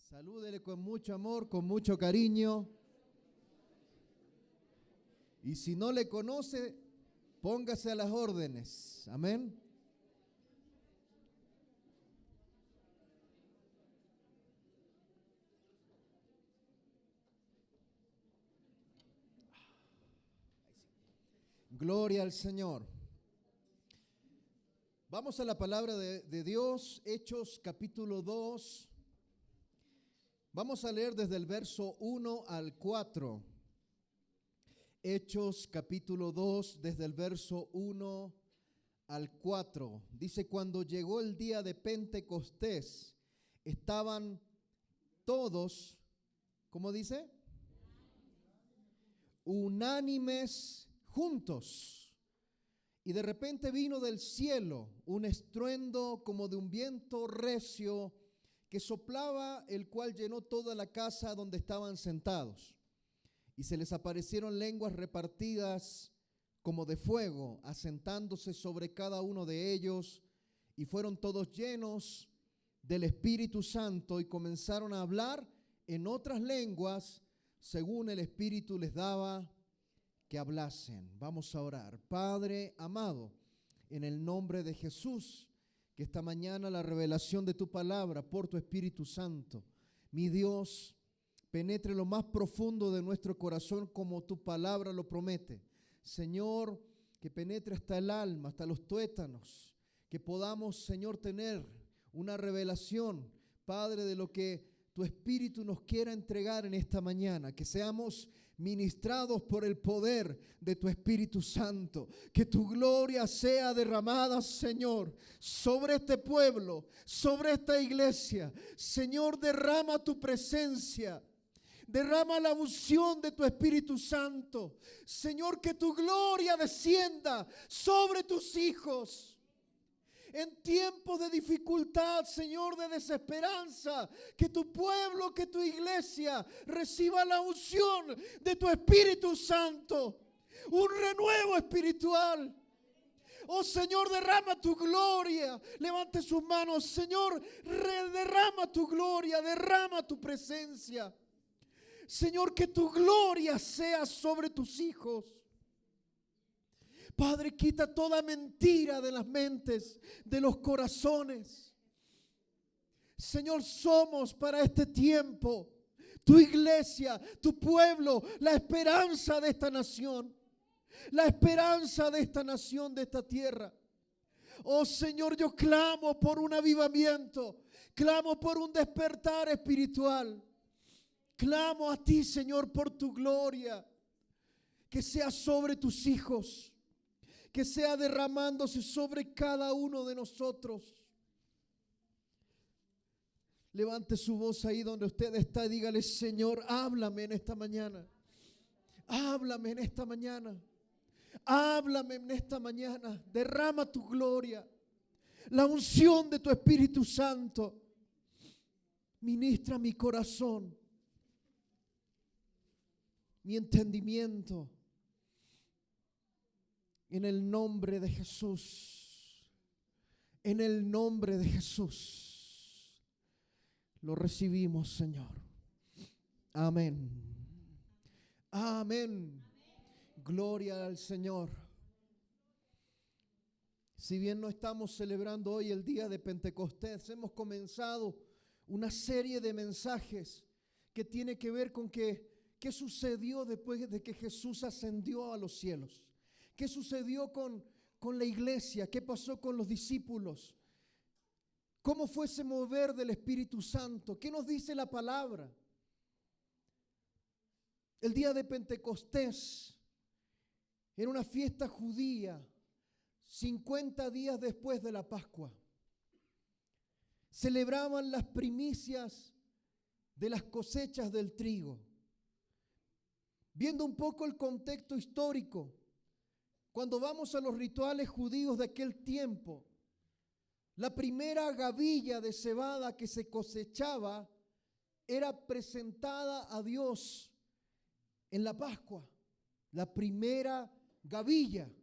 Salúdele con mucho amor, con mucho cariño. Y si no le conoce, póngase a las órdenes. Amén. Gloria al Señor. Vamos a la palabra de Dios, Hechos capítulo 2. Vamos a leer desde el verso 1 al 4. Hechos capítulo 2, desde el verso 1 al 4. Dice: cuando llegó el día de Pentecostés, estaban todos, ¿cómo dice? Unánimes juntos. Y de repente vino del cielo un estruendo como de un viento recio que soplaba, el cual llenó toda la casa donde estaban sentados. Y se les aparecieron lenguas repartidas como de fuego, asentándose sobre cada uno de ellos, y fueron todos llenos del Espíritu Santo y comenzaron a hablar en otras lenguas según el Espíritu les daba que hablasen. Vamos a orar. Padre amado, en el nombre de Jesús, que esta mañana la revelación de tu palabra por tu Espíritu Santo, mi Dios, penetre lo más profundo de nuestro corazón como tu palabra lo promete. Señor, que penetre hasta el alma, hasta los tuétanos, que podamos, Señor, tener una revelación, Padre, de lo que tu Espíritu nos quiera entregar en esta mañana, que seamos ministrados por el poder de tu Espíritu Santo, que tu gloria sea derramada, Señor, sobre este pueblo, sobre esta iglesia. Señor, derrama tu presencia, derrama la unción de tu Espíritu Santo. Señor, que tu gloria descienda sobre tus hijos. En tiempos de dificultad, Señor, de desesperanza, que tu pueblo, que tu iglesia reciba la unción de tu Espíritu Santo, un renuevo espiritual. Oh Señor, derrama tu gloria. Levante sus manos, Señor, derrama tu gloria, derrama tu presencia. Señor, que tu gloria sea sobre tus hijos. Padre, quita toda mentira de las mentes, de los corazones. Señor, somos para este tiempo tu iglesia, tu pueblo, la esperanza de esta nación, la esperanza de esta nación, de esta tierra. Oh Señor, yo clamo por un avivamiento, clamo por un despertar espiritual. Clamo a ti, Señor, por tu gloria, que sea sobre tus hijos, que sea derramándose sobre cada uno de nosotros. Levante su voz ahí donde usted está y dígale: Señor, háblame en esta mañana. Háblame en esta mañana. Háblame en esta mañana. Derrama tu gloria, la unción de tu Espíritu Santo. Ministra mi corazón, mi entendimiento. En el nombre de Jesús, en el nombre de Jesús, lo recibimos, Señor. Amén. Amén. Gloria al Señor. Si bien no estamos celebrando hoy el día de Pentecostés, hemos comenzado una serie de mensajes que tiene que ver con qué sucedió después de que Jesús ascendió a los cielos. ¿Qué sucedió con la iglesia? ¿Qué pasó con los discípulos? ¿Cómo fue ese mover del Espíritu Santo? ¿Qué nos dice la palabra? El día de Pentecostés era una fiesta judía, 50 días después de la Pascua. Celebraban las primicias de las cosechas del trigo. Viendo un poco el contexto histórico, cuando vamos a los rituales judíos de aquel tiempo, la primera gavilla de cebada que se cosechaba era presentada a Dios en la Pascua. La primera gavilla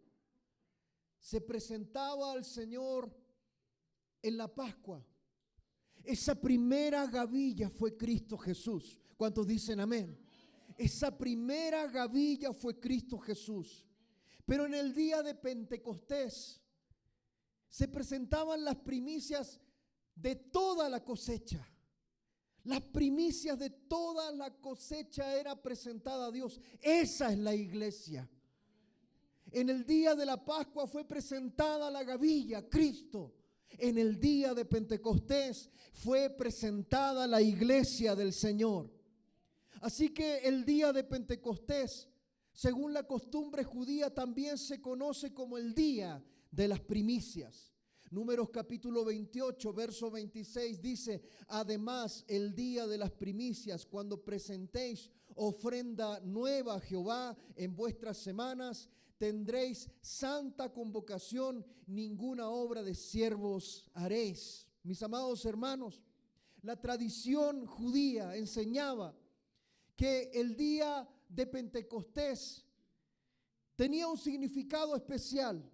se presentaba al Señor en la Pascua. Esa primera gavilla fue Cristo Jesús. ¿Cuántos dicen amén? Esa primera gavilla fue Cristo Jesús. Pero en el día de Pentecostés se presentaban las primicias de toda la cosecha. Las primicias de toda la cosecha era presentada a Dios. Esa es la iglesia. En el día de la Pascua fue presentada la gavilla, Cristo. En el día de Pentecostés fue presentada la iglesia del Señor. Así que el día de Pentecostés, según la costumbre judía, también se conoce como el día de las primicias. Números capítulo 28, verso 26 dice: además, el día de las primicias, cuando presentéis ofrenda nueva a Jehová en vuestras semanas, tendréis santa convocación, ninguna obra de siervos haréis. Mis amados hermanos, la tradición judía enseñaba que el día de Pentecostés tenía un significado especial.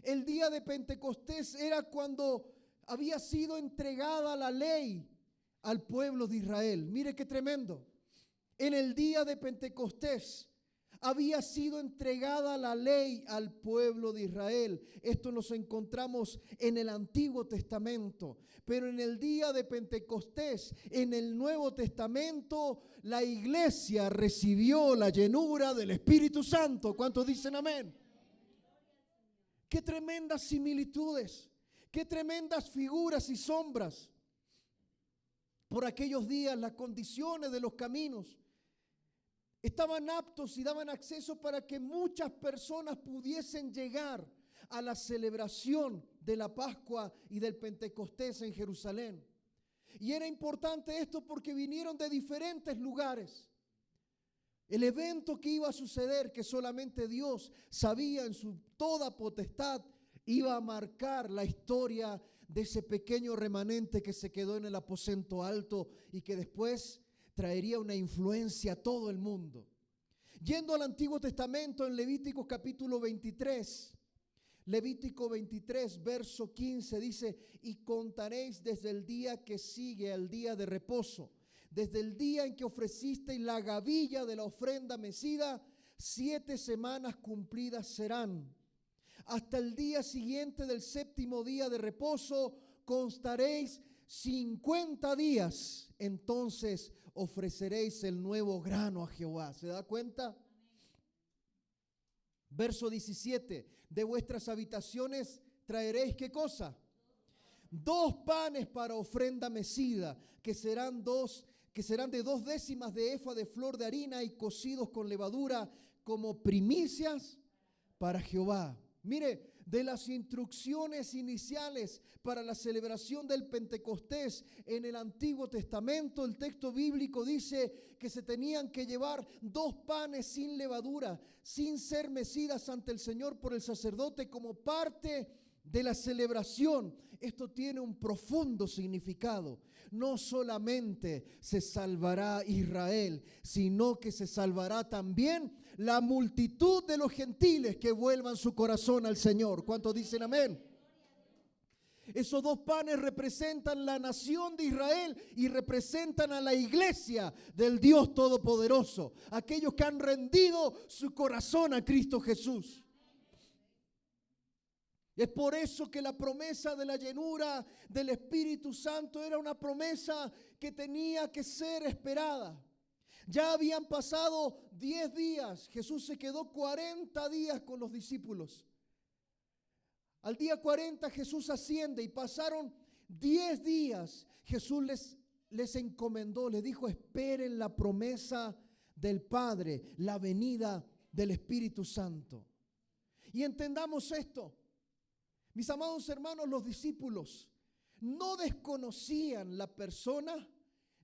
El día de Pentecostés era cuando había sido entregada la ley al pueblo de Israel. Mire qué tremendo. En el día de Pentecostés había sido entregada la ley al pueblo de Israel. Esto nos encontramos en el Antiguo Testamento. Pero en el día de Pentecostés, en el Nuevo Testamento, la iglesia recibió la llenura del Espíritu Santo. ¿Cuántos dicen amén? Qué tremendas similitudes, qué tremendas figuras y sombras. Por aquellos días las condiciones de los caminos estaban aptos y daban acceso para que muchas personas pudiesen llegar a la celebración de la Pascua y del Pentecostés en Jerusalén. Y era importante esto porque vinieron de diferentes lugares. El evento que iba a suceder, que solamente Dios sabía en su toda potestad, iba a marcar la historia de ese pequeño remanente que se quedó en el aposento alto y que después traería una influencia a todo el mundo. Yendo al Antiguo Testamento, en Levítico capítulo 23, Levítico 23, verso 15 dice: y contaréis desde el día que sigue al día de reposo, desde el día en que ofrecisteis la gavilla de la ofrenda mecida, 7 semanas cumplidas serán. Hasta el día siguiente del séptimo día de reposo contaréis 50 días. Entonces ofreceréis el nuevo grano a Jehová. ¿Se da cuenta? Verso 17. De vuestras habitaciones traeréis, ¿qué cosa? 2 panes para ofrenda mecida, que serán de 2 décimas de efa de flor de harina y cocidos con levadura, como primicias para Jehová. Mire, de las instrucciones iniciales para la celebración del Pentecostés en el Antiguo Testamento, el texto bíblico dice que se tenían que llevar 2 panes sin levadura, sin ser mecidas ante el Señor por el sacerdote como parte de la celebración. Esto tiene un profundo significado. No solamente se salvará Israel, sino que se salvará también la multitud de los gentiles que vuelvan su corazón al Señor. ¿Cuántos dicen amén? Esos 2 panes representan la nación de Israel y representan a la iglesia del Dios Todopoderoso, aquellos que han rendido su corazón a Cristo Jesús. Es por eso que la promesa de la llenura del Espíritu Santo era una promesa que tenía que ser esperada. Ya habían pasado 10 días, Jesús se quedó 40 días con los discípulos. Al día 40 Jesús asciende y pasaron 10 días. Jesús les encomendó, les dijo: esperen la promesa del Padre, la venida del Espíritu Santo. Y entendamos esto. Mis amados hermanos, los discípulos no desconocían la persona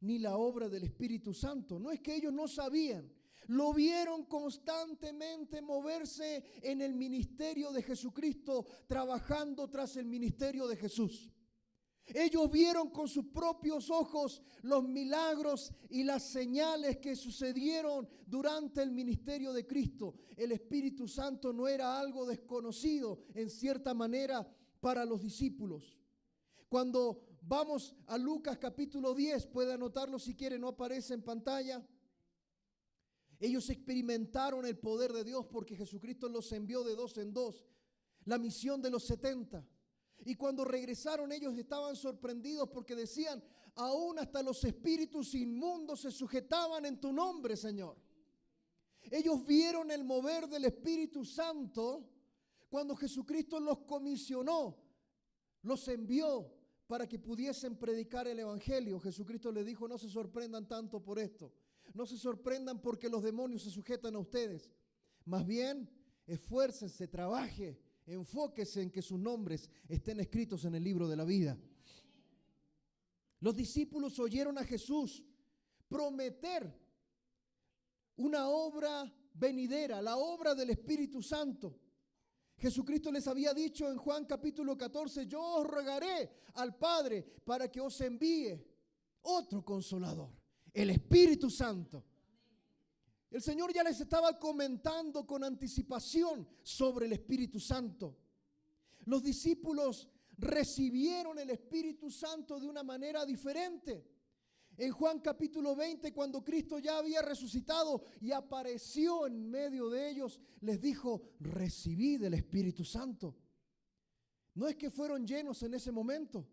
ni la obra del Espíritu Santo. No es que ellos no sabían. Lo vieron constantemente moverse en el ministerio de Jesucristo, trabajando tras el ministerio de Jesús. Ellos vieron con sus propios ojos los milagros y las señales que sucedieron durante el ministerio de Cristo. El Espíritu Santo no era algo desconocido en cierta manera para los discípulos. Cuando vamos a Lucas capítulo 10, puede anotarlo si quiere, no aparece en pantalla. Ellos experimentaron el poder de Dios porque Jesucristo los envió de 2 en 2, la misión de los 70. Y cuando regresaron ellos estaban sorprendidos porque decían, aún hasta los espíritus inmundos se sujetaban en tu nombre, Señor. Ellos vieron el mover del Espíritu Santo cuando Jesucristo los comisionó, los envió para que pudiesen predicar el Evangelio. Jesucristo les dijo, no se sorprendan tanto por esto. No se sorprendan porque los demonios se sujetan a ustedes. Más bien, esfuércense, trabaje, enfóquese en que sus nombres estén escritos en el libro de la vida. Los discípulos oyeron a Jesús prometer una obra venidera, la obra del Espíritu Santo. Jesucristo les había dicho en Juan capítulo 14, yo os rogaré al Padre para que os envíe otro consolador, el Espíritu Santo. El Señor ya les estaba comentando con anticipación sobre el Espíritu Santo. Los discípulos recibieron el Espíritu Santo de una manera diferente. En Juan capítulo 20, cuando Cristo ya había resucitado y apareció en medio de ellos, les dijo, recibid el Espíritu Santo. No es que fueron llenos en ese momento.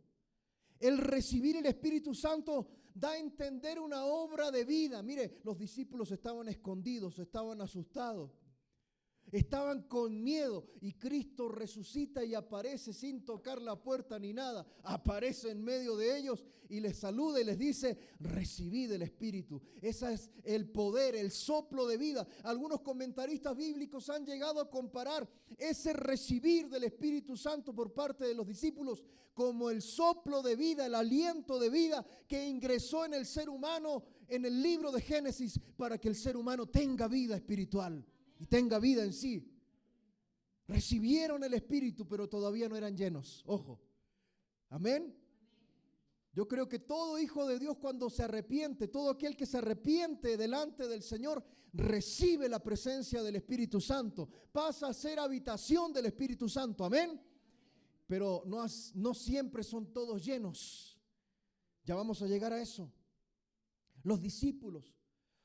El recibir el Espíritu Santo da a entender una obra de vida. Mire, los discípulos estaban escondidos, estaban asustados, estaban con miedo, y Cristo resucita y aparece sin tocar la puerta ni nada. Aparece en medio de ellos y les saluda y les dice, recibid el Espíritu. Ese es el poder, el soplo de vida. Algunos comentaristas bíblicos han llegado a comparar ese recibir del Espíritu Santo por parte de los discípulos como el soplo de vida, el aliento de vida que ingresó en el ser humano en el libro de Génesis para que el ser humano tenga vida espiritual y tenga vida en sí. Recibieron el Espíritu, pero todavía no eran llenos. Ojo. Amén. Yo creo que todo hijo de Dios cuando se arrepiente, todo aquel que se arrepiente delante del Señor, recibe la presencia del Espíritu Santo. Pasa a ser habitación del Espíritu Santo. Amén. Pero no siempre son todos llenos. Ya vamos a llegar a eso. Los discípulos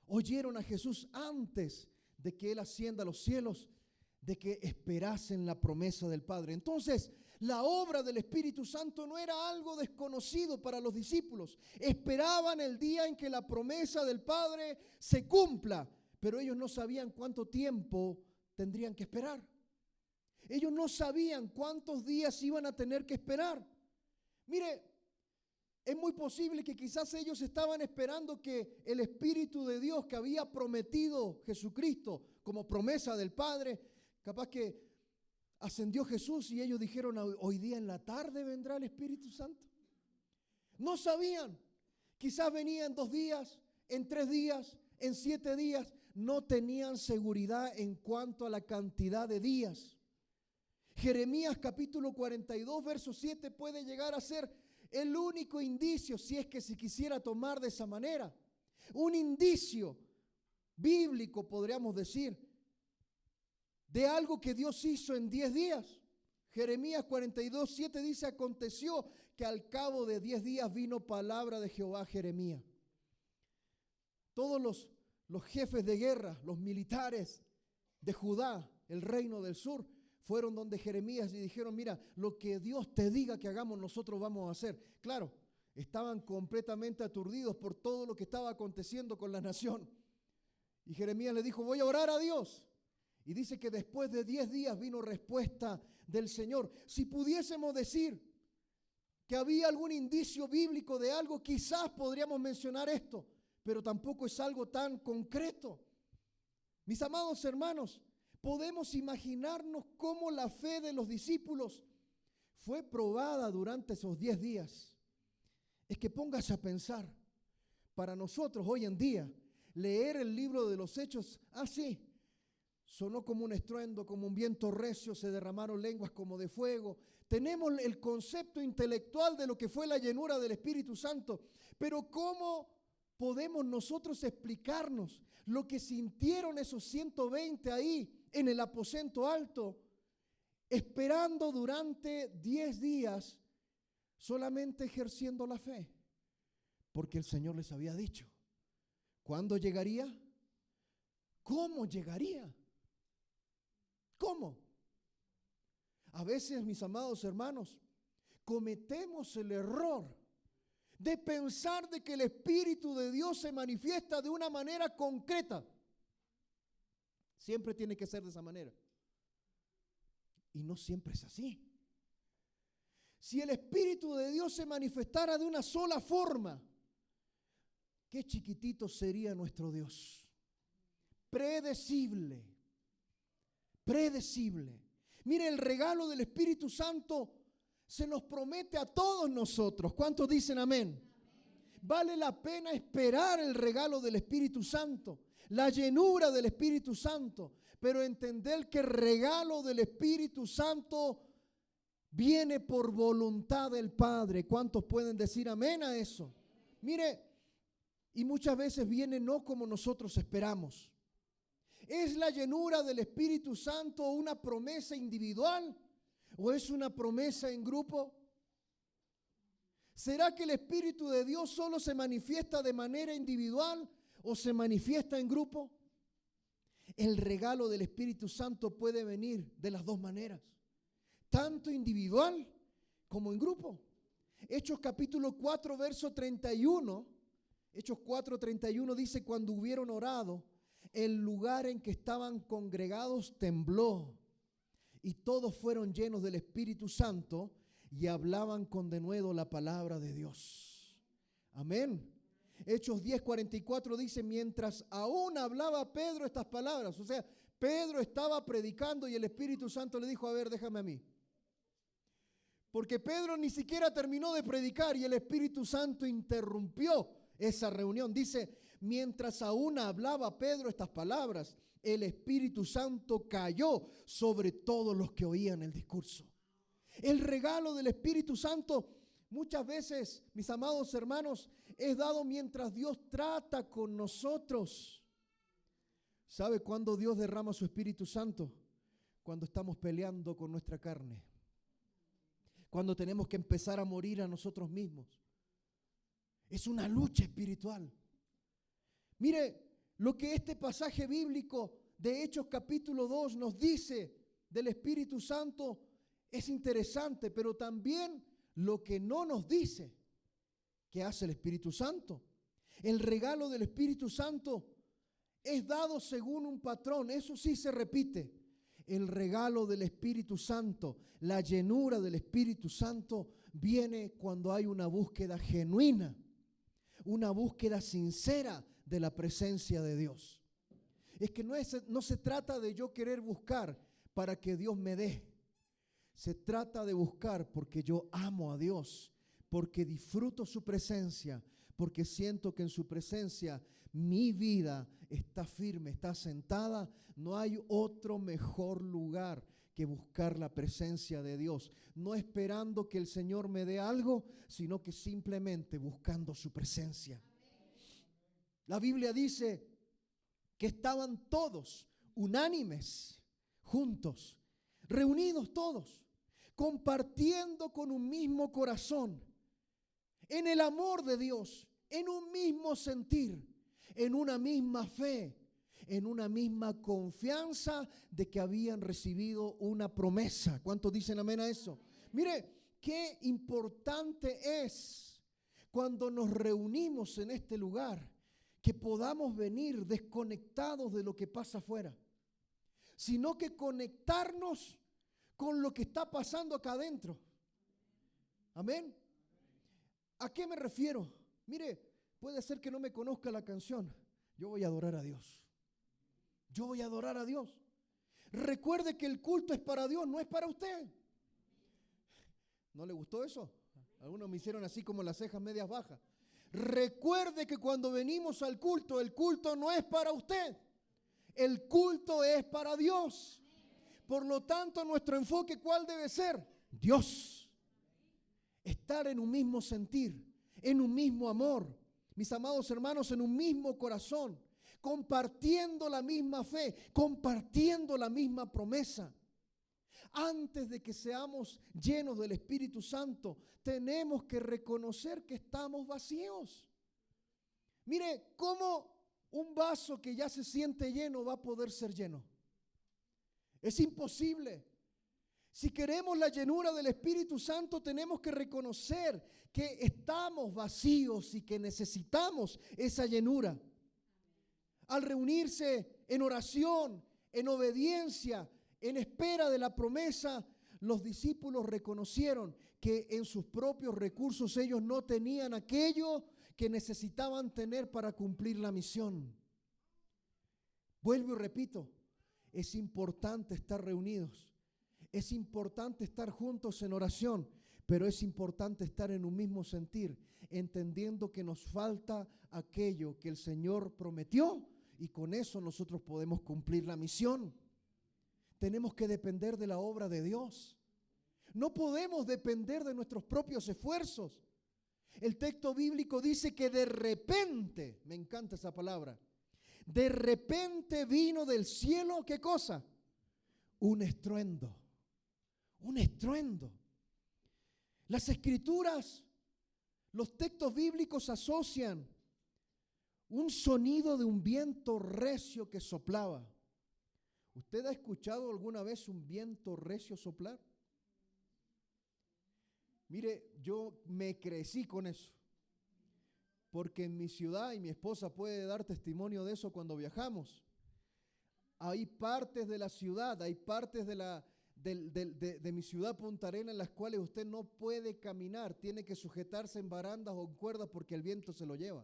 oyeron a Jesús antes de que Él ascienda a los cielos, de que esperasen la promesa del Padre. Entonces, la obra del Espíritu Santo no era algo desconocido para los discípulos. Esperaban el día en que la promesa del Padre se cumpla, pero ellos no sabían cuánto tiempo tendrían que esperar. Ellos no sabían cuántos días iban a tener que esperar. Mire, es muy posible que quizás ellos estaban esperando que el Espíritu de Dios que había prometido Jesucristo como promesa del Padre, capaz que ascendió Jesús y ellos dijeron, hoy día en la tarde vendrá el Espíritu Santo. No sabían. Quizás venía en 2 días, en 3 días, en 7 días. No tenían seguridad en cuanto a la cantidad de días. Jeremías capítulo 42, verso 7 puede llegar a ser el único indicio, si es que se quisiera tomar de esa manera, un indicio bíblico, podríamos decir, de algo que Dios hizo en 10 días. Jeremías 42, 7 dice, aconteció que al cabo de 10 días vino palabra de Jehová a Jeremías. Todos los jefes de guerra, los militares de Judá, el reino del sur, fueron donde Jeremías y dijeron, mira, lo que Dios te diga que hagamos, nosotros vamos a hacer. Claro, estaban completamente aturdidos por todo lo que estaba aconteciendo con la nación. Y Jeremías le dijo, voy a orar a Dios. Y dice que después de 10 días vino respuesta del Señor. Si pudiésemos decir que había algún indicio bíblico de algo, quizás podríamos mencionar esto, pero tampoco es algo tan concreto. Mis amados hermanos, podemos imaginarnos cómo la fe de los discípulos fue probada durante esos 10 días. Es que póngase a pensar, para nosotros hoy en día, leer el libro de los Hechos, así, sonó como un estruendo, como un viento recio, se derramaron lenguas como de fuego. Tenemos el concepto intelectual de lo que fue la llenura del Espíritu Santo, pero ¿cómo podemos nosotros explicarnos lo que sintieron esos 120 ahí en el aposento alto, esperando durante 10 días solamente ejerciendo la fe, porque el Señor les había dicho. ¿Cuándo llegaría? ¿Cómo llegaría? ¿Cómo? A veces, mis amados hermanos, cometemos el error de pensar de que el Espíritu de Dios se manifiesta de una manera concreta. Siempre tiene que ser de esa manera. Y no siempre es así. Si el Espíritu de Dios se manifestara de una sola forma, qué chiquitito sería nuestro Dios. Predecible. Predecible. Mire, el regalo del Espíritu Santo se nos promete a todos nosotros. ¿Cuántos dicen amén? Vale la pena esperar el regalo del Espíritu Santo, la llenura del Espíritu Santo, pero entender que el regalo del Espíritu Santo viene por voluntad del Padre. ¿Cuántos pueden decir amén a eso? Mire, y muchas veces viene no como nosotros esperamos. ¿Es la llenura del Espíritu Santo una promesa individual o es una promesa en grupo? ¿Será que el Espíritu de Dios solo se manifiesta de manera individual o se manifiesta en grupo? El regalo del Espíritu Santo puede venir de las dos maneras, tanto individual como en grupo. Hechos capítulo 4, verso 31, Hechos 4, 31 dice: cuando hubieron orado, el lugar en que estaban congregados tembló, y todos fueron llenos del Espíritu Santo y hablaban con denuedo la palabra de Dios. Amén. Hechos 10, 44 dice: mientras aún hablaba Pedro estas palabras, o sea, Pedro estaba predicando y el Espíritu Santo le dijo: a ver, déjame a mí. Porque Pedro ni siquiera terminó de predicar y el Espíritu Santo interrumpió esa reunión. Dice: mientras aún hablaba Pedro estas palabras, el Espíritu Santo cayó sobre todos los que oían el discurso. El regalo del Espíritu Santo muchas veces, mis amados hermanos, es dado mientras Dios trata con nosotros. ¿Sabe cuándo Dios derrama su Espíritu Santo? Cuando estamos peleando con nuestra carne. Cuando tenemos que empezar a morir a nosotros mismos. Es una lucha espiritual. Mire, lo que este pasaje bíblico de Hechos capítulo 2 nos dice del Espíritu Santo es interesante, pero también lo que no nos dice que hace el Espíritu Santo. El regalo del Espíritu Santo es dado según un patrón, eso sí se repite. El regalo del Espíritu Santo, la llenura del Espíritu Santo viene cuando hay una búsqueda genuina, una búsqueda sincera de la presencia de Dios. Es que no se trata de yo querer buscar para que Dios me dé. Se trata de buscar porque yo amo a Dios, porque disfruto su presencia, porque siento que en su presencia mi vida está firme, está sentada. No hay otro mejor lugar que buscar la presencia de Dios, no esperando que el Señor me dé algo, sino que simplemente buscando su presencia. La Biblia dice que estaban todos unánimes, juntos, reunidos todos, compartiendo con un mismo corazón, en el amor de Dios, en un mismo sentir, en una misma fe, en una misma confianza de que habían recibido una promesa. ¿Cuántos dicen amén a eso? Mire, qué importante es cuando nos reunimos en este lugar, que podamos venir desconectados de lo que pasa afuera, sino que conectarnos con lo que está pasando acá adentro. Amén. ¿A qué me refiero? Mire, puede ser que no me conozca la canción. Yo voy a adorar a Dios. Yo voy a adorar a Dios. Recuerde que el culto es para Dios, no es para usted. ¿No le gustó eso? Algunos me hicieron así como las cejas medias bajas. Recuerde que cuando venimos al culto, el culto no es para usted. El culto es para Dios. Por lo tanto, nuestro enfoque, ¿cuál debe ser? Dios. Estar en un mismo sentir, en un mismo amor. Mis amados hermanos, en un mismo corazón, compartiendo la misma fe, compartiendo la misma promesa. Antes de que seamos llenos del Espíritu Santo, tenemos que reconocer que estamos vacíos. Mire, ¿cómo un vaso que ya se siente lleno va a poder ser lleno? Es imposible. Si queremos la llenura del Espíritu Santo, tenemos que reconocer que estamos vacíos y que necesitamos esa llenura. Al reunirse en oración, en obediencia, en espera de la promesa, los discípulos reconocieron que en sus propios recursos ellos no tenían aquello que necesitaban tener para cumplir la misión. Vuelvo y repito, es importante estar reunidos, es importante estar juntos en oración, pero es importante estar en un mismo sentir, entendiendo que nos falta aquello que el Señor prometió y con eso nosotros podemos cumplir la misión. Tenemos que depender de la obra de Dios. No podemos depender de nuestros propios esfuerzos. El texto bíblico dice que de repente, me encanta esa palabra, de repente vino del cielo, ¿qué cosa? Un estruendo. Un estruendo. Las escrituras, los textos bíblicos asocian un sonido de un viento recio que soplaba. ¿Usted ha escuchado alguna vez un viento recio soplar? Mire, yo me crecí con eso, porque en mi ciudad, y mi esposa puede dar testimonio de eso cuando viajamos, hay partes de la ciudad, hay partes de mi ciudad Punta Arenas en las cuales usted no puede caminar, tiene que sujetarse en barandas o en cuerdas porque el viento se lo lleva.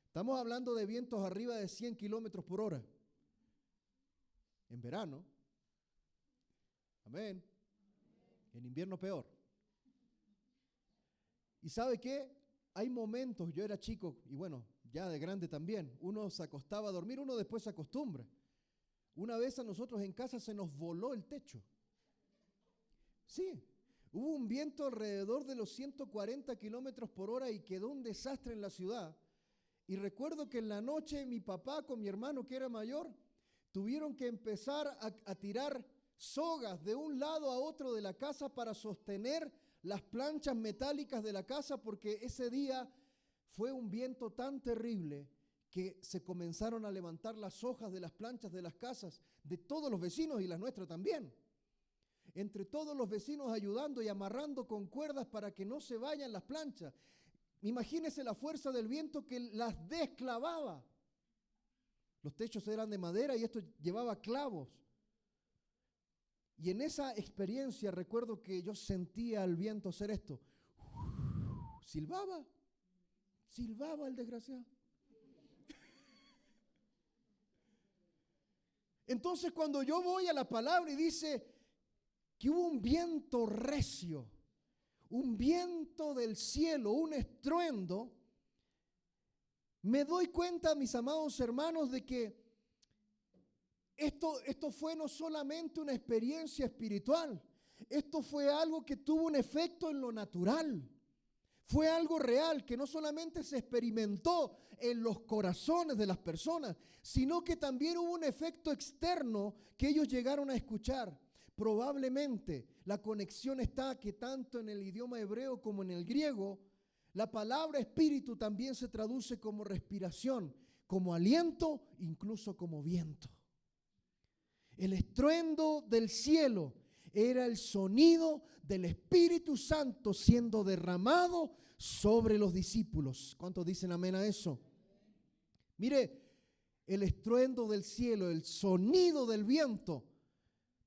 Estamos hablando de vientos arriba de 100 kilómetros por hora. En verano. Amén. En invierno peor. ¿Y sabe qué? Hay momentos, yo era chico y bueno, ya de grande también, uno se acostaba a dormir, uno después se acostumbra. Una vez a nosotros en casa se nos voló el techo. Sí, hubo un viento alrededor de los 140 kilómetros por hora y quedó un desastre en la ciudad. Y recuerdo que en la noche mi papá con mi hermano que era mayor tuvieron que empezar a tirar sogas de un lado a otro de la casa para sostener las planchas metálicas de la casa, porque ese día fue un viento tan terrible que se comenzaron a levantar las hojas de las planchas de las casas de todos los vecinos y las nuestras también. Entre todos los vecinos ayudando y amarrando con cuerdas para que no se vayan las planchas. Imagínese la fuerza del viento que las desclavaba. Los techos eran de madera y esto llevaba clavos. Y en esa experiencia recuerdo que yo sentía al viento hacer esto. Silbaba el desgraciado. Entonces cuando yo voy a la palabra y dice que hubo un viento recio, un viento del cielo, un estruendo, me doy cuenta, mis amados hermanos, de que esto fue no solamente una experiencia espiritual, esto fue algo que tuvo un efecto en lo natural. Fue algo real que no solamente se experimentó en los corazones de las personas, sino que también hubo un efecto externo que ellos llegaron a escuchar. Probablemente la conexión está que tanto en el idioma hebreo como en el griego, la palabra espíritu también se traduce como respiración, como aliento, incluso como viento. El estruendo del cielo era el sonido del Espíritu Santo siendo derramado sobre los discípulos. ¿Cuántos dicen amén a eso? Mire, el estruendo del cielo, el sonido del viento,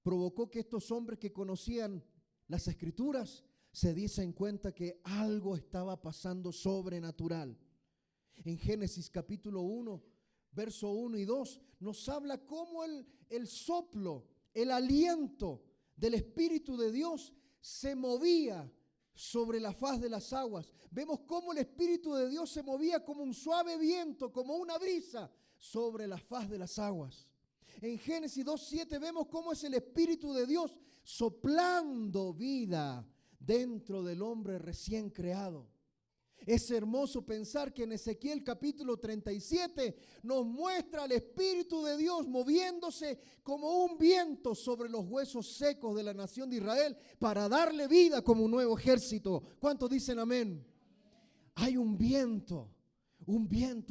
provocó que estos hombres que conocían las Escrituras se diesen cuenta que algo estaba pasando sobrenatural. En Génesis capítulo 1, verso 1 y 2, nos habla cómo el soplo, el aliento del Espíritu de Dios se movía sobre la faz de las aguas. Vemos cómo el Espíritu de Dios se movía como un suave viento, como una brisa sobre la faz de las aguas. En Génesis 2:7 vemos cómo es el Espíritu de Dios soplando vida dentro del hombre recién creado. Es hermoso pensar que en Ezequiel capítulo 37 nos muestra al Espíritu de Dios moviéndose como un viento sobre los huesos secos de la nación de Israel para darle vida como un nuevo ejército. ¿Cuántos dicen amén? Hay un viento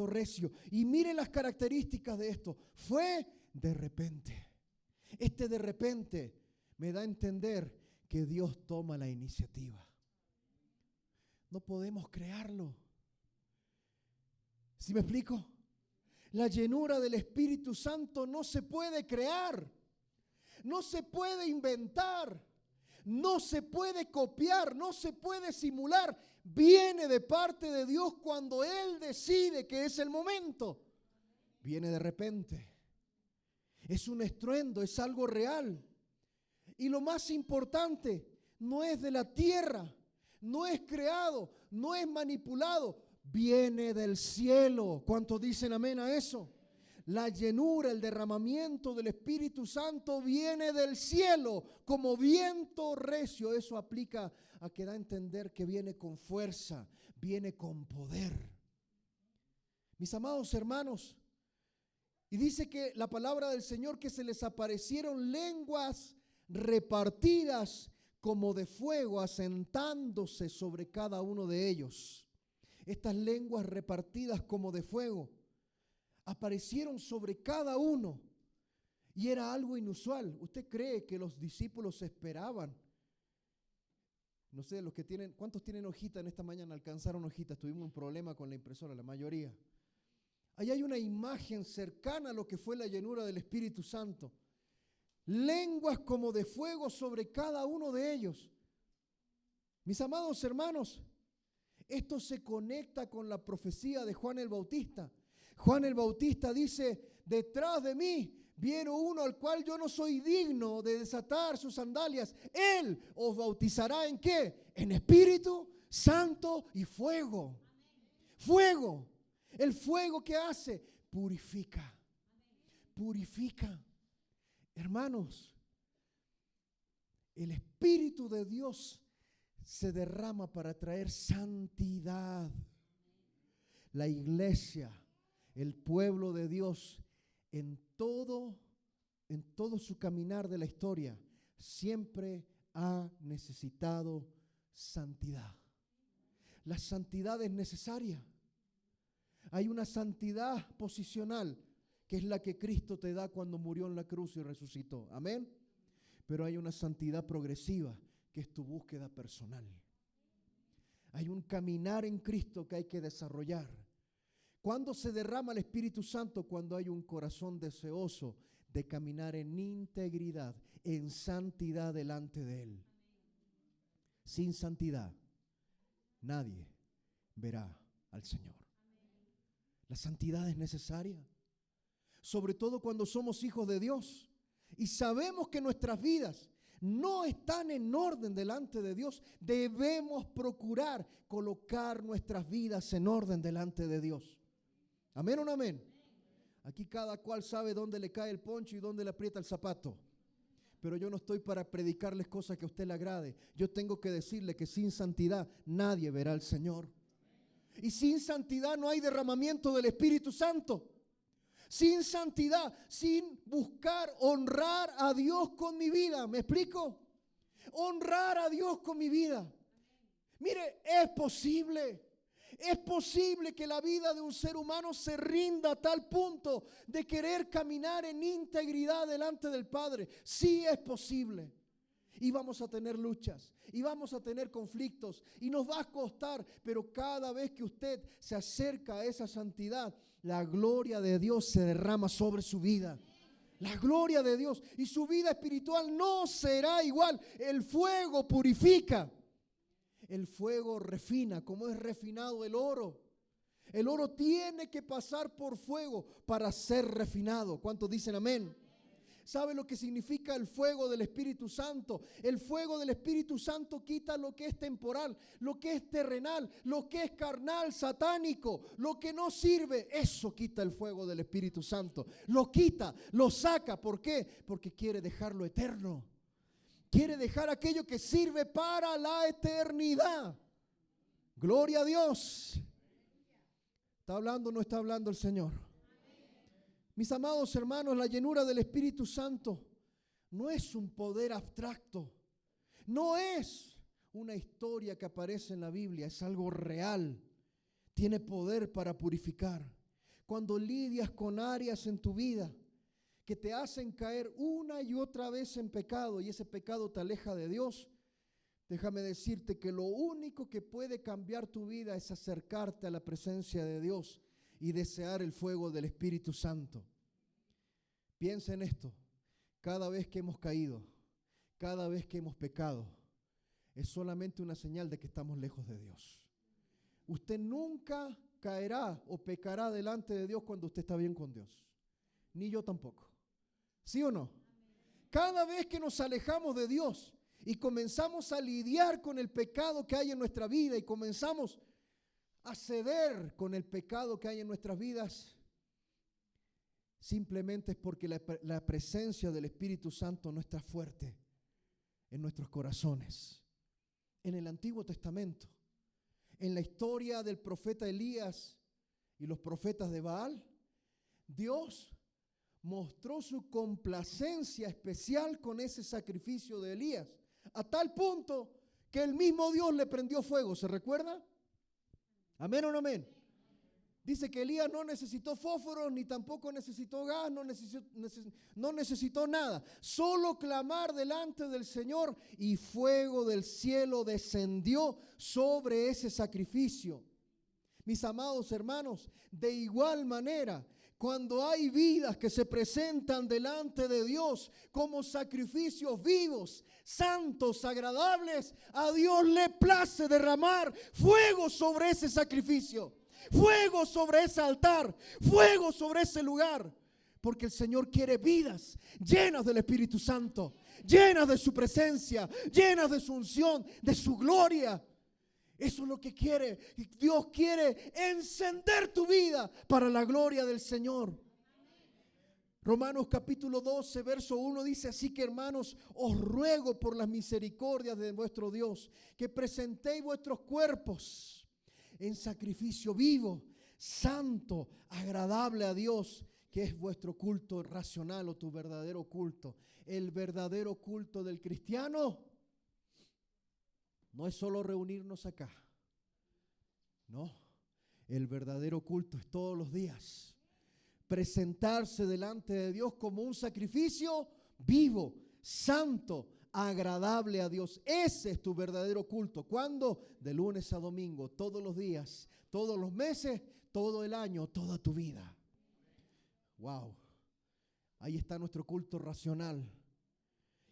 recio. Y miren las características de esto. Fue de repente. Este de repente me da a entender que Dios toma la iniciativa. No podemos crearlo. ¿Sí me explico? La llenura del Espíritu Santo no se puede crear, no se puede inventar, no se puede copiar, no se puede simular. Viene de parte de Dios cuando Él decide que es el momento. Viene de repente. Es un estruendo, es algo real. Y lo más importante, no es de la tierra. No es creado, no es manipulado, viene del cielo. ¿Cuántos dicen amén a eso? La llenura, el derramamiento del Espíritu Santo viene del cielo como viento recio. Eso aplica a que da a entender que viene con fuerza, viene con poder. Mis amados hermanos, y dice que la palabra del Señor que se les aparecieron lenguas repartidas como de fuego, asentándose sobre cada uno de ellos. Estas lenguas repartidas como de fuego aparecieron sobre cada uno y era algo inusual. ¿Usted cree que los discípulos esperaban? No sé, los que tienen, ¿cuántos tienen hojita en esta mañana? Alcanzaron hojitas, tuvimos un problema con la impresora, la mayoría. Ahí hay una imagen cercana a lo que fue la llenura del Espíritu Santo. Lenguas como de fuego sobre cada uno de ellos. Mis amados hermanos, esto se conecta con la profecía de Juan el Bautista. Juan el Bautista dice: detrás de mí viene uno al cual yo no soy digno de desatar sus sandalias. Él os bautizará ¿en qué? En Espíritu Santo y fuego. Fuego. El fuego que hace, purifica. Purifica. Hermanos, el Espíritu de Dios se derrama para traer santidad. La iglesia, el pueblo de Dios, en todo su caminar de la historia, siempre ha necesitado santidad. La santidad es necesaria. Hay una santidad posicional, que es la que Cristo te da cuando murió en la cruz y resucitó. Amén. Pero hay una santidad progresiva, que es tu búsqueda personal. Hay un caminar en Cristo que hay que desarrollar. ¿Cuándo se derrama el Espíritu Santo? Cuando hay un corazón deseoso de caminar en integridad, en santidad delante de Él. Sin santidad, nadie verá al Señor. La santidad es necesaria. Sobre todo cuando somos hijos de Dios y sabemos que nuestras vidas no están en orden delante de Dios, debemos procurar colocar nuestras vidas en orden delante de Dios. ¿Amén o no amén? Aquí cada cual sabe dónde le cae el poncho y dónde le aprieta el zapato. Pero yo no estoy para predicarles cosas que a usted le agrade. Yo tengo que decirle que sin santidad nadie verá al Señor. Y sin santidad no hay derramamiento del Espíritu Santo. Sin santidad, sin buscar honrar a Dios con mi vida. ¿Me explico? Honrar a Dios con mi vida. Mire, es posible que la vida de un ser humano se rinda a tal punto de querer caminar en integridad delante del Padre. Sí es posible. Y vamos a tener luchas, y vamos a tener conflictos, y nos va a costar, pero cada vez que usted se acerca a esa santidad, la gloria de Dios se derrama sobre su vida. La gloria de Dios, y su vida espiritual no será igual. El fuego purifica, el fuego refina, como es refinado el oro. El oro tiene que pasar por fuego para ser refinado. ¿Cuántos dicen amén? ¿Sabe lo que significa el fuego del Espíritu Santo? El fuego del Espíritu Santo quita lo que es temporal, lo que es terrenal, lo que es carnal, satánico, lo que no sirve. Eso quita el fuego del Espíritu Santo. Lo quita, lo saca. ¿Por qué? Porque quiere dejarlo eterno. Quiere dejar aquello que sirve para la eternidad. Gloria a Dios. ¿Está hablando o no está hablando el Señor? Mis amados hermanos, la llenura del Espíritu Santo no es un poder abstracto. No es una historia que aparece en la Biblia. Es algo real. Tiene poder para purificar. Cuando lidias con áreas en tu vida que te hacen caer una y otra vez en pecado y ese pecado te aleja de Dios, déjame decirte que lo único que puede cambiar tu vida es acercarte a la presencia de Dios y desear el fuego del Espíritu Santo. Piensa en esto. Cada vez que hemos caído, cada vez que hemos pecado, es solamente una señal de que estamos lejos de Dios. Usted nunca caerá o pecará delante de Dios cuando usted está bien con Dios. Ni yo tampoco. ¿Sí o no? Cada vez que nos alejamos de Dios y comenzamos a lidiar con el pecado que hay en nuestra vida y comenzamos a ceder con el pecado que hay en nuestras vidas, simplemente es porque la presencia del Espíritu Santo no está fuerte en nuestros corazones. En el Antiguo Testamento, en la historia del profeta Elías y los profetas de Baal, Dios mostró su complacencia especial con ese sacrificio de Elías, a tal punto que el mismo Dios le prendió fuego. ¿Se recuerda? ¿Amén o no amén? Dice que Elías no necesitó fósforos, ni tampoco necesitó gas, no necesitó nada. Solo clamar delante del Señor y fuego del cielo descendió sobre ese sacrificio. Mis amados hermanos, de igual manera, cuando hay vidas que se presentan delante de Dios como sacrificios vivos, santos, agradables, a Dios le place derramar fuego sobre ese sacrificio. Fuego sobre ese altar, fuego sobre ese lugar, porque el Señor quiere vidas llenas del Espíritu Santo, llenas de su presencia, llenas de su unción, de su gloria. Eso es lo que quiere. Dios quiere encender tu vida para la gloria del Señor. Romanos capítulo 12, verso 1 dice: así que, hermanos, os ruego por las misericordias de vuestro Dios, que presentéis vuestros cuerpos en sacrificio vivo, santo, agradable a Dios, que es vuestro culto racional o tu verdadero culto. El verdadero culto del cristiano no es solo reunirnos acá. No, el verdadero culto es todos los días presentarse delante de Dios como un sacrificio vivo, santo, agradable a Dios. Ese es tu verdadero culto. ¿Cuándo? De lunes a domingo, todos los días, todos los meses, todo el año, toda tu vida. Wow. Ahí está nuestro culto racional.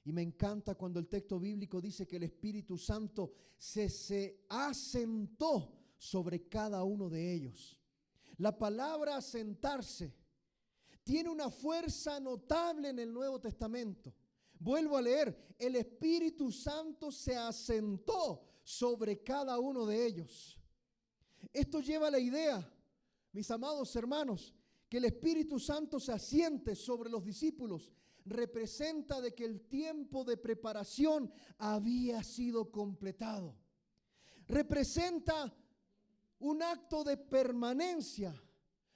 Y me encanta cuando el texto bíblico dice que el Espíritu Santo se asentó sobre cada uno de ellos. La palabra asentarse tiene una fuerza notable en el Nuevo Testamento. Vuelvo a leer: el Espíritu Santo se asentó sobre cada uno de ellos. Esto lleva a la idea, mis amados hermanos, que el Espíritu Santo se asiente sobre los discípulos. Representa de que el tiempo de preparación había sido completado. Representa un acto de permanencia,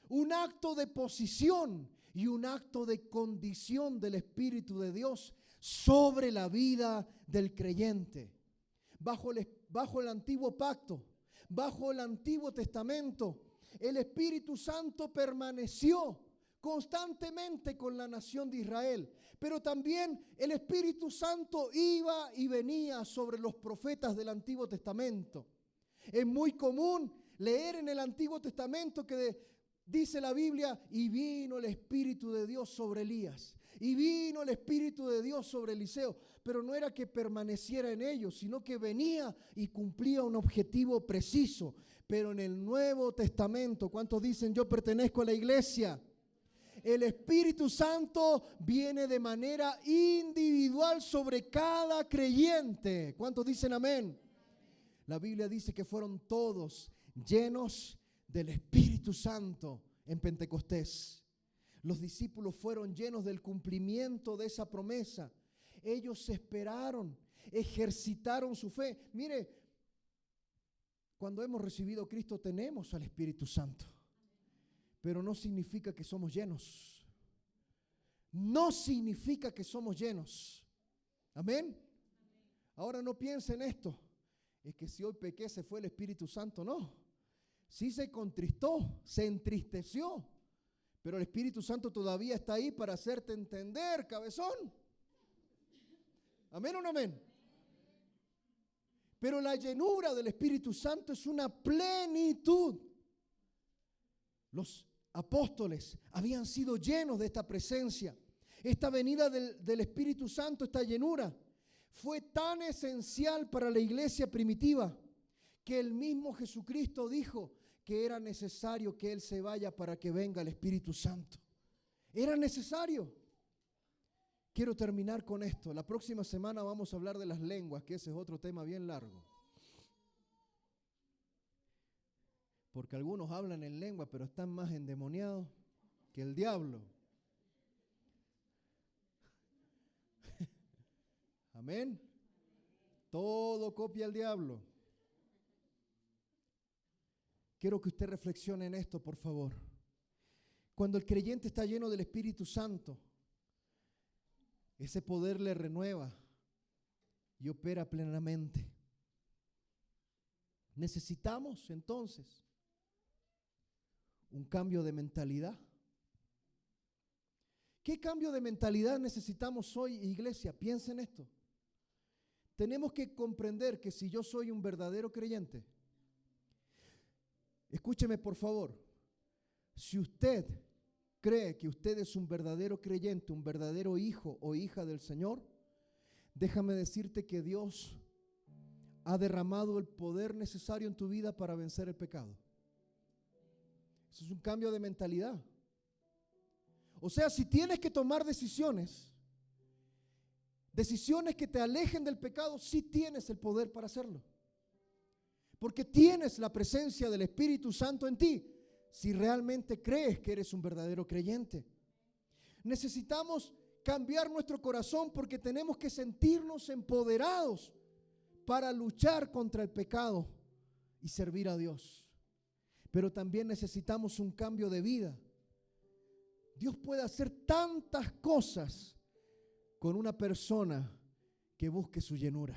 un acto de posición y un acto de condición del Espíritu de Dios sobre la vida del creyente. Bajo el antiguo pacto, bajo el Antiguo Testamento, el Espíritu Santo permaneció constantemente con la nación de Israel, pero también el Espíritu Santo iba y venía sobre los profetas del Antiguo Testamento. Es muy común leer en el Antiguo Testamento que dice la Biblia: y vino el Espíritu de Dios sobre Elías, y vino el Espíritu de Dios sobre Eliseo. Pero no era que permaneciera en ellos, sino que venía y cumplía un objetivo preciso. Pero en el Nuevo Testamento, ¿cuántos dicen: yo pertenezco a la iglesia? El Espíritu Santo viene de manera individual sobre cada creyente. ¿Cuántos dicen amén? La Biblia dice que fueron todos llenos del Espíritu Santo en Pentecostés. Los discípulos fueron llenos del cumplimiento de esa promesa. Ellos esperaron, ejercitaron su fe. Mire, Cuando hemos recibido a Cristo tenemos al Espíritu Santo, pero no significa que somos llenos. No significa que somos llenos. Amén. Ahora no piense en esto. Es que si hoy pequé se fue el Espíritu Santo. No. Sí se contristó, se entristeció, pero el Espíritu Santo todavía está ahí para hacerte entender, cabezón. Amén o no amén. Pero la llenura del Espíritu Santo es una plenitud. Los apóstoles habían sido llenos de esta presencia. Esta venida del Espíritu Santo, esta llenura, fue tan esencial para la iglesia primitiva que el mismo Jesucristo dijo que era necesario que Él se vaya para que venga el Espíritu Santo. Era necesario. Quiero terminar con esto. La próxima semana vamos a hablar de las lenguas, que ese es otro tema bien largo. Porque algunos hablan en lengua, pero están más endemoniados que el diablo. Amén. Todo copia al diablo. Quiero que usted reflexione en esto, por favor. Cuando el creyente está lleno del Espíritu Santo, ese poder le renueva y opera plenamente. Necesitamos entonces un cambio de mentalidad. ¿Qué cambio de mentalidad necesitamos hoy, iglesia? Piensa en esto. Tenemos que comprender que si yo soy un verdadero creyente, escúcheme por favor, si usted cree que usted es un verdadero creyente, un verdadero hijo o hija del Señor, déjame decirte que Dios ha derramado el poder necesario en tu vida para vencer el pecado. Eso es un cambio de mentalidad. O sea, si tienes que tomar decisiones que te alejen del pecado, sí tienes el poder para hacerlo. Porque tienes la presencia del Espíritu Santo en ti, si realmente crees que eres un verdadero creyente. Necesitamos cambiar nuestro corazón porque tenemos que sentirnos empoderados para luchar contra el pecado y servir a Dios. Pero también necesitamos un cambio de vida. Dios puede hacer tantas cosas con una persona que busque su llenura.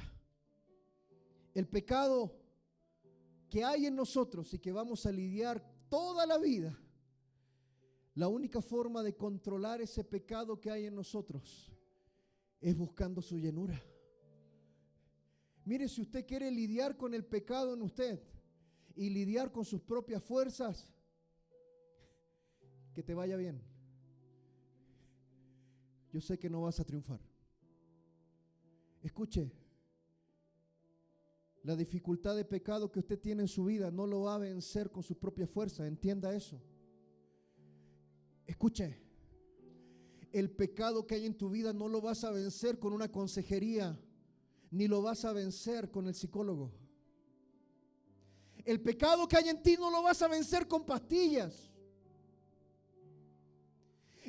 El pecado que hay en nosotros y que vamos a lidiar toda la vida, la única forma de controlar ese pecado que hay en nosotros es buscando su llenura. Mire, si usted quiere lidiar con el pecado en usted y lidiar con sus propias fuerzas, que te vaya bien. Yo sé que no vas a triunfar. Escuche, la dificultad de pecado que usted tiene en su vida no lo va a vencer con sus propias fuerzas, entienda eso. Escuche, el pecado que hay en tu vida no lo vas a vencer con una consejería, ni lo vas a vencer con el psicólogo. El pecado que hay en ti no lo vas a vencer con pastillas.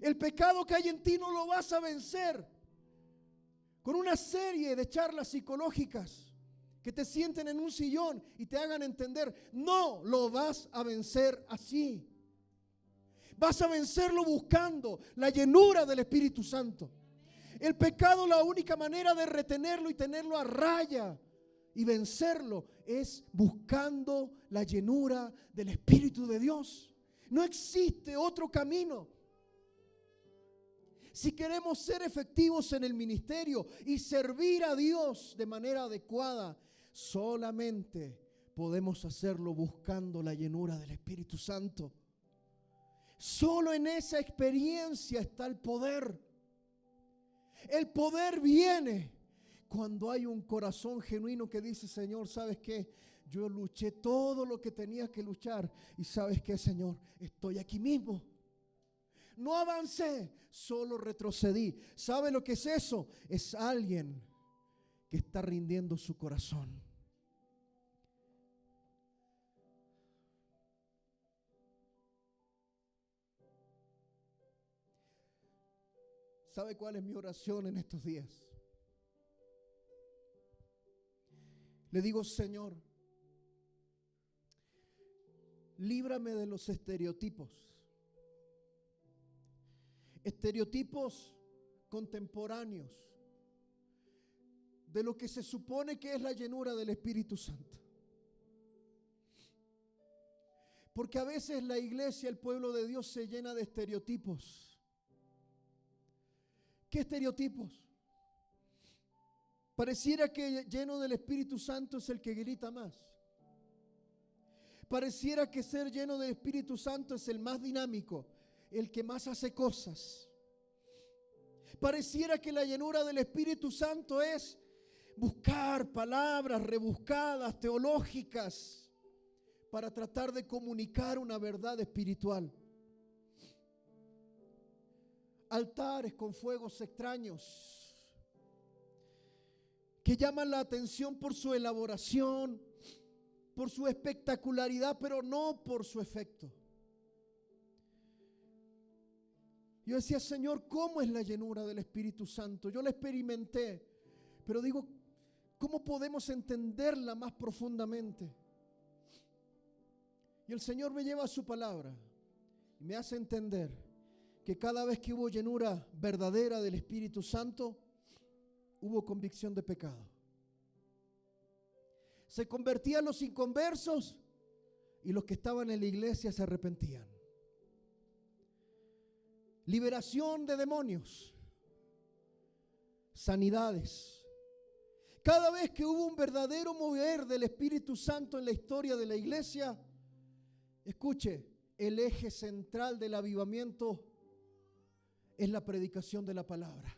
El pecado que hay en ti no lo vas a vencer con una serie de charlas psicológicas que te sienten en un sillón y te hagan entender. No lo vas a vencer así. Vas a vencerlo buscando la llenura del Espíritu Santo. El pecado, la única manera de retenerlo y tenerlo a raya y vencerlo es buscando la llenura del Espíritu de Dios. No existe otro camino. Si queremos ser efectivos en el ministerio y servir a Dios de manera adecuada, solamente podemos hacerlo buscando la llenura del Espíritu Santo. Solo en esa experiencia está el poder. El poder viene cuando hay un corazón genuino que dice: Señor, ¿sabes qué? Yo luché todo lo que tenía que luchar y ¿sabes qué, Señor? Estoy aquí mismo. No avancé, solo retrocedí. ¿Sabe lo que es eso? Es alguien que está rindiendo su corazón. ¿Sabe cuál es mi oración en estos días? Le digo: Señor, líbrame de los estereotipos. Estereotipos contemporáneos de lo que se supone que es la llenura del Espíritu Santo. Porque a veces la iglesia, el pueblo de Dios, se llena de estereotipos. ¿Qué estereotipos? Pareciera que lleno del Espíritu Santo es el que grita más. Pareciera que ser lleno del Espíritu Santo es el más dinámico, el que más hace cosas. Pareciera que la llenura del Espíritu Santo es buscar palabras rebuscadas, teológicas, para tratar de comunicar una verdad espiritual. Altares con fuegos extraños que llaman la atención por su elaboración, por su espectacularidad, pero no por su efecto. Yo decía, Señor, ¿cómo es la llenura del Espíritu Santo? Yo la experimenté, pero digo, ¿cómo podemos entenderla más profundamente? Y el Señor me lleva a su palabra y me hace entender que cada vez que hubo llenura verdadera del Espíritu Santo, hubo convicción de pecado. Se convertían los inconversos y los que estaban en la iglesia se arrepentían. Liberación de demonios, sanidades. Cada vez que hubo un verdadero mover del Espíritu Santo en la historia de la iglesia, escuche, el eje central del avivamiento es la predicación de la palabra.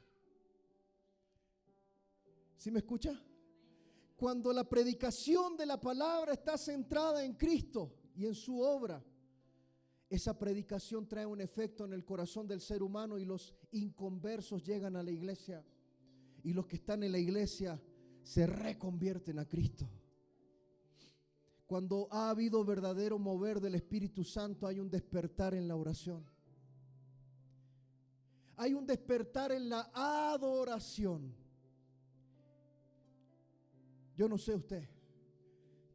¿Sí me escucha? Cuando la predicación de la palabra está centrada en Cristo y en su obra, esa predicación trae un efecto en el corazón del ser humano y los inconversos llegan a la iglesia y los que están en la iglesia se reconvierten a Cristo. Cuando ha habido verdadero mover del Espíritu Santo, hay un despertar en la oración. Hay un despertar en la adoración. Yo no sé usted,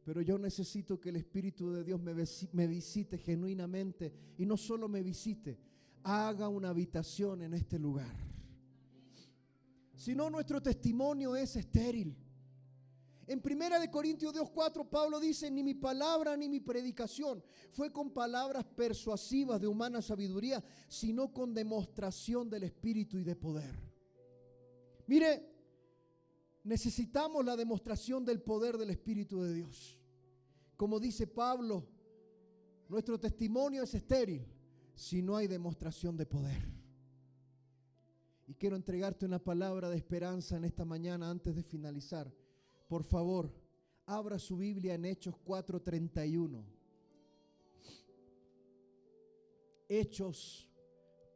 pero yo necesito que el Espíritu de Dios me visite genuinamente, y no solo me visite, haga una habitación en este lugar. Si no, nuestro testimonio es estéril. En 1 Corintios 2:4 Pablo dice, ni mi palabra ni mi predicación fue con palabras persuasivas de humana sabiduría, sino con demostración del Espíritu y de poder. Mire, necesitamos la demostración del poder del Espíritu de Dios. Como dice Pablo, nuestro testimonio es estéril si no hay demostración de poder. Y quiero entregarte una palabra de esperanza en esta mañana antes de finalizar. Por favor, abra su Biblia en Hechos 4:31. Hechos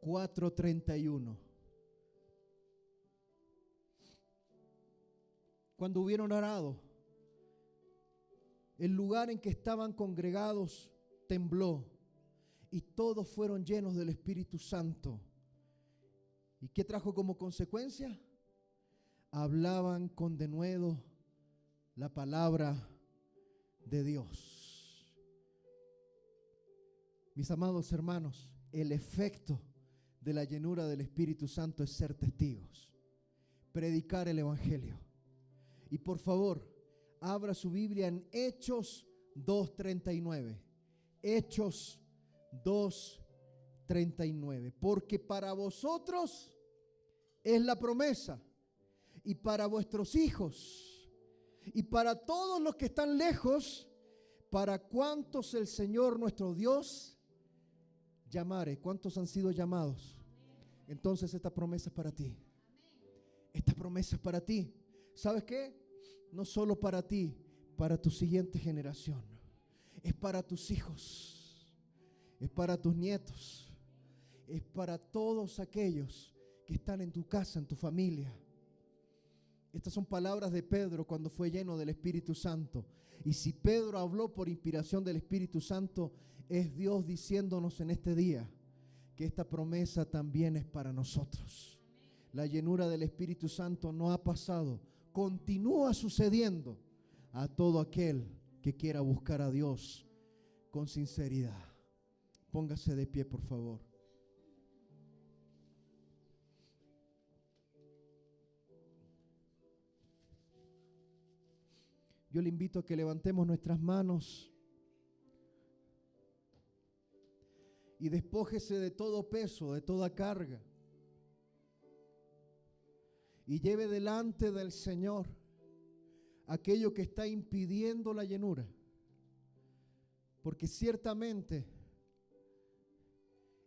4:31. Cuando hubieron orado, el lugar en que estaban congregados tembló y todos fueron llenos del Espíritu Santo. ¿Y qué trajo como consecuencia? Hablaban con denuedo la palabra de Dios. Mis amados hermanos, el efecto de la llenura del Espíritu Santo es ser testigos, predicar el Evangelio. Y por favor, abra su Biblia en Hechos 2:39. Hechos 2:39. Porque para vosotros es la promesa, y para vuestros hijos, y para todos los que están lejos, para cuantos el Señor nuestro Dios llamare. ¿Cuántos han sido llamados? Entonces esta promesa es para ti. Esta promesa es para ti. ¿Sabes qué? No solo para ti, para tu siguiente generación. Es para tus hijos. Es para tus nietos. Es para todos aquellos que están en tu casa, en tu familia. Estas son palabras de Pedro cuando fue lleno del Espíritu Santo. Y si Pedro habló por inspiración del Espíritu Santo, es Dios diciéndonos en este día que esta promesa también es para nosotros. La llenura del Espíritu Santo no ha pasado, continúa sucediendo a todo aquel que quiera buscar a Dios con sinceridad. Póngase de pie, por favor. Yo le invito a que levantemos nuestras manos y despójese de todo peso, de toda carga, y lleve delante del Señor aquello que está impidiendo la llenura, porque ciertamente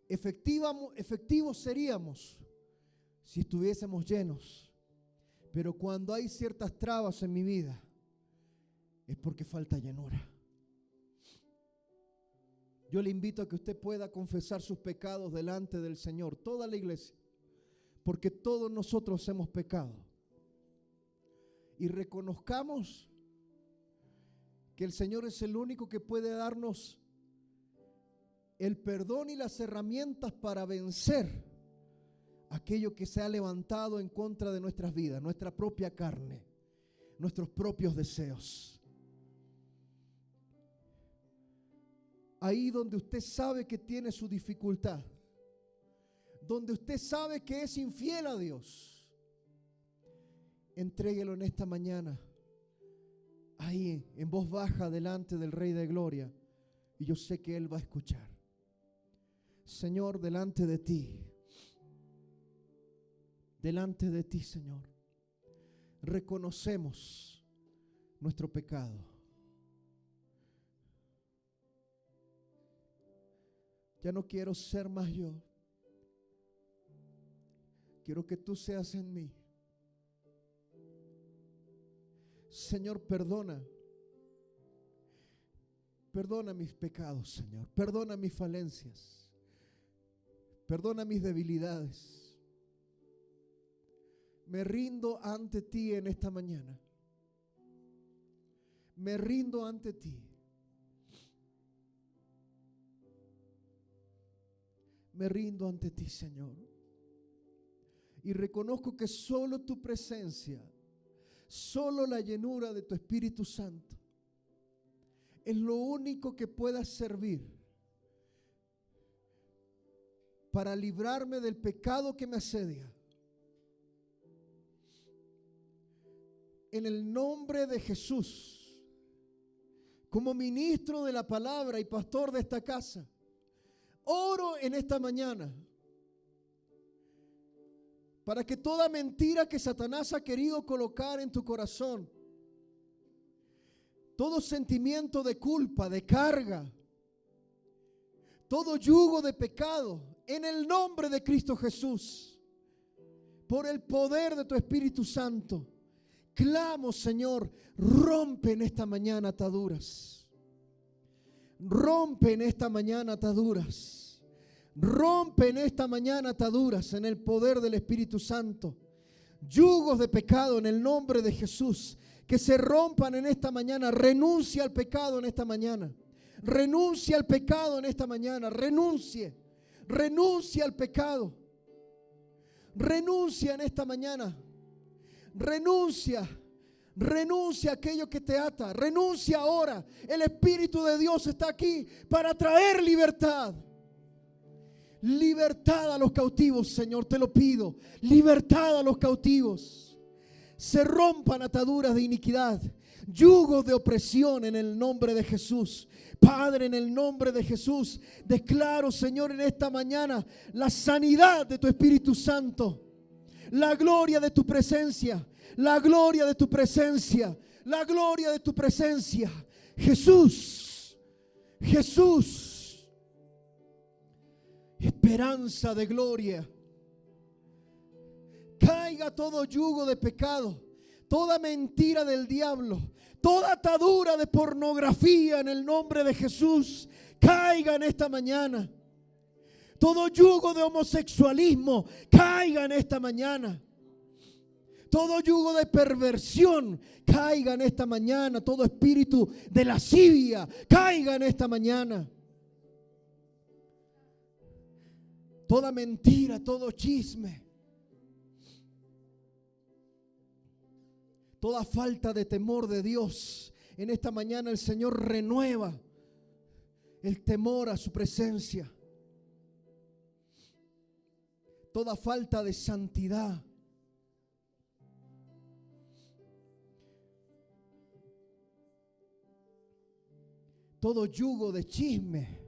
efectivos seríamos si estuviésemos llenos, pero cuando hay ciertas trabas en mi vida es porque falta llenura. Yo le invito a que usted pueda confesar sus pecados delante del Señor, toda la iglesia, porque todos nosotros hemos pecado. Y reconozcamos que el Señor es el único que puede darnos el perdón y las herramientas para vencer aquello que se ha levantado en contra de nuestras vidas, nuestra propia carne, nuestros propios deseos. Ahí donde usted sabe que tiene su dificultad, donde usted sabe que es infiel a Dios, entréguelo en esta mañana, ahí en voz baja delante del Rey de Gloria, y yo sé que Él va a escuchar. Señor, delante de ti, Señor, reconocemos nuestro pecado. Ya no quiero ser más yo. Quiero que tú seas en mí. Señor, perdona. Perdona mis pecados, Señor. Perdona mis falencias. Perdona mis debilidades. Me rindo ante ti en esta mañana. Me rindo ante ti. Me rindo ante ti, Señor. Y reconozco que solo tu presencia, solo la llenura de tu Espíritu Santo es lo único que pueda servir para librarme del pecado que me asedia. En el nombre de Jesús, como ministro de la palabra y pastor de esta casa, oro en esta mañana para que toda mentira que Satanás ha querido colocar en tu corazón, todo sentimiento de culpa, de carga, todo yugo de pecado, en el nombre de Cristo Jesús, por el poder de tu Espíritu Santo, clamo, Señor, rompe en esta mañana ataduras. Rompe en esta mañana ataduras. Rompe en esta mañana ataduras en el poder del Espíritu Santo. Yugos de pecado en el nombre de Jesús. Que se rompan en esta mañana. Renuncia al pecado en esta mañana. Renuncia al pecado en esta mañana. Renuncie. Renuncia al pecado. Renuncia en esta mañana. Renuncia. Renuncia a aquello que te ata. Renuncia ahora. El Espíritu de Dios está aquí para traer libertad. Libertad a los cautivos, Señor, te lo pido. Libertad a los cautivos. Se rompan ataduras de iniquidad, yugos de opresión en el nombre de Jesús. Padre, en el nombre de Jesús, declaro, Señor, en esta mañana la sanidad de tu Espíritu Santo. La gloria de tu presencia. La gloria de tu presencia. La gloria de tu presencia. Jesús. Jesús. Esperanza de gloria. Caiga todo yugo de pecado. Toda mentira del diablo. Toda atadura de pornografía en el nombre de Jesús. Caiga en esta mañana. Todo yugo de homosexualismo. Caiga en esta mañana. Todo yugo de perversión caiga en esta mañana. Todo espíritu de lascivia caiga en esta mañana. Toda mentira, todo chisme, toda falta de temor de Dios. En esta mañana el Señor renueva el temor a su presencia, toda falta de santidad, todo yugo de chisme,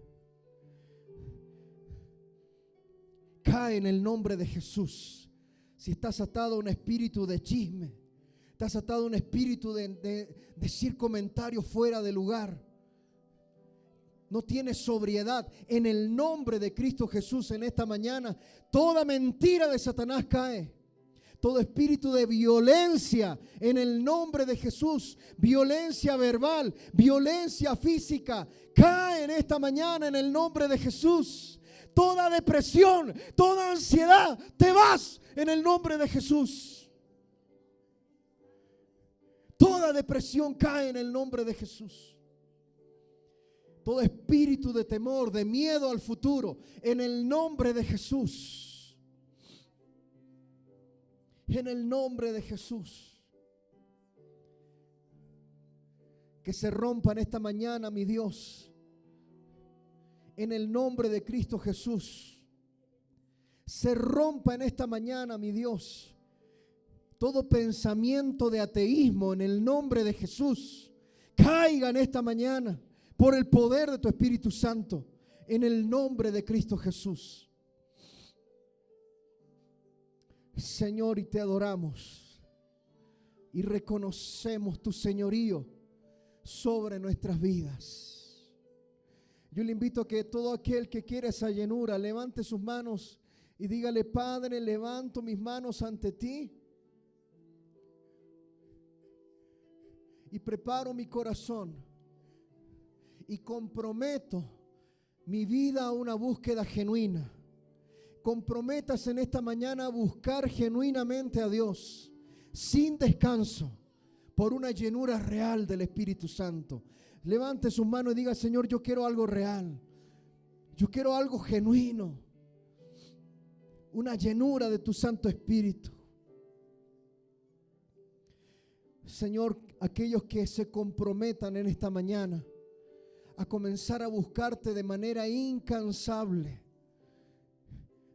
cae en el nombre de Jesús. Si estás atado a un espíritu de chisme, estás atado a un espíritu de decir comentarios fuera de lugar, no tienes sobriedad, en el nombre de Cristo Jesús en esta mañana, toda mentira de Satanás cae. Todo espíritu de violencia en el nombre de Jesús, violencia verbal, violencia física, cae en esta mañana en el nombre de Jesús. Toda depresión, toda ansiedad, te vas en el nombre de Jesús. Toda depresión cae en el nombre de Jesús. Todo espíritu de temor, de miedo al futuro, en el nombre de Jesús. En el nombre de Jesús. Que se rompa en esta mañana, mi Dios. En el nombre de Cristo Jesús. Se rompa en esta mañana, mi Dios, todo pensamiento de ateísmo en el nombre de Jesús. Caiga en esta mañana por el poder de tu Espíritu Santo. En el nombre de Cristo Jesús. Señor, y te adoramos y reconocemos tu señorío sobre nuestras vidas. Yo le invito a que todo aquel que quiera esa llenura levante sus manos y dígale: Padre, levanto mis manos ante ti y preparo mi corazón y comprometo mi vida a una búsqueda genuina. Comprométase en esta mañana a buscar genuinamente a Dios, sin descanso, por una llenura real del Espíritu Santo. Levante sus manos y diga: Señor, yo quiero algo real. Yo quiero algo genuino. Una llenura de tu Santo Espíritu. Señor, aquellos que se comprometan en esta mañana a comenzar a buscarte de manera incansable,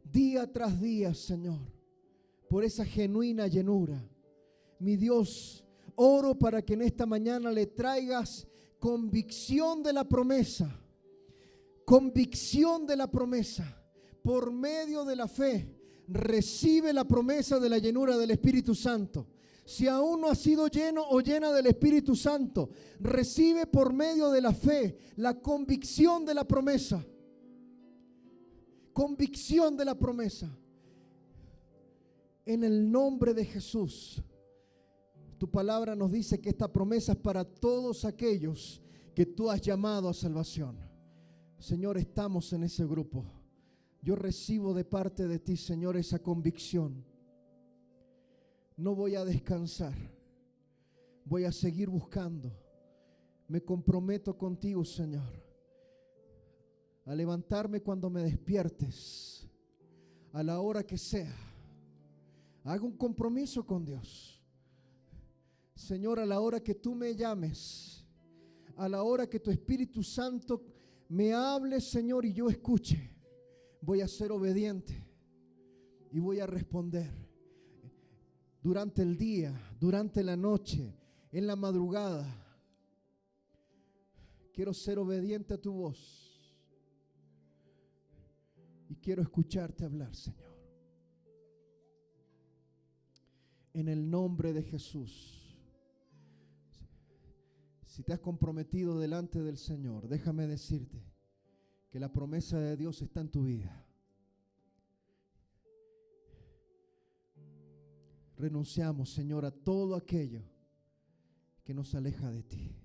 día tras día, Señor, por esa genuina llenura. Mi Dios, oro para que en esta mañana le traigas convicción de la promesa. Convicción de la promesa. Por medio de la fe, recibe la promesa de la llenura del Espíritu Santo. Si aún no has sido lleno o llena del Espíritu Santo, recibe por medio de la fe la convicción de la promesa. Convicción de la promesa. En el nombre de Jesús. Tu palabra nos dice que esta promesa es para todos aquellos que tú has llamado a salvación. Señor, estamos en ese grupo. Yo recibo de parte de ti, Señor, esa convicción. No voy a descansar. Voy a seguir buscando. Me comprometo contigo, Señor, a levantarme cuando me despiertes, a la hora que sea. Hago un compromiso con Dios. Señor, a la hora que tú me llames, a la hora que tu Espíritu Santo me hable, Señor, y yo escuche, voy a ser obediente y voy a responder. Durante el día, durante la noche, en la madrugada, quiero ser obediente a tu voz. Y quiero escucharte hablar, Señor. En el nombre de Jesús. Si te has comprometido delante del Señor, déjame decirte que la promesa de Dios está en tu vida. Renunciamos, Señor, a todo aquello que nos aleja de ti.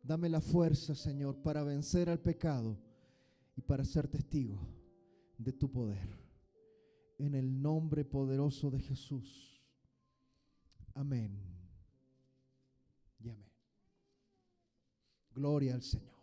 Dame la fuerza, Señor, para vencer al pecado y para ser testigo de tu poder. En el nombre poderoso de Jesús. Amén. Y amén. Gloria al Señor.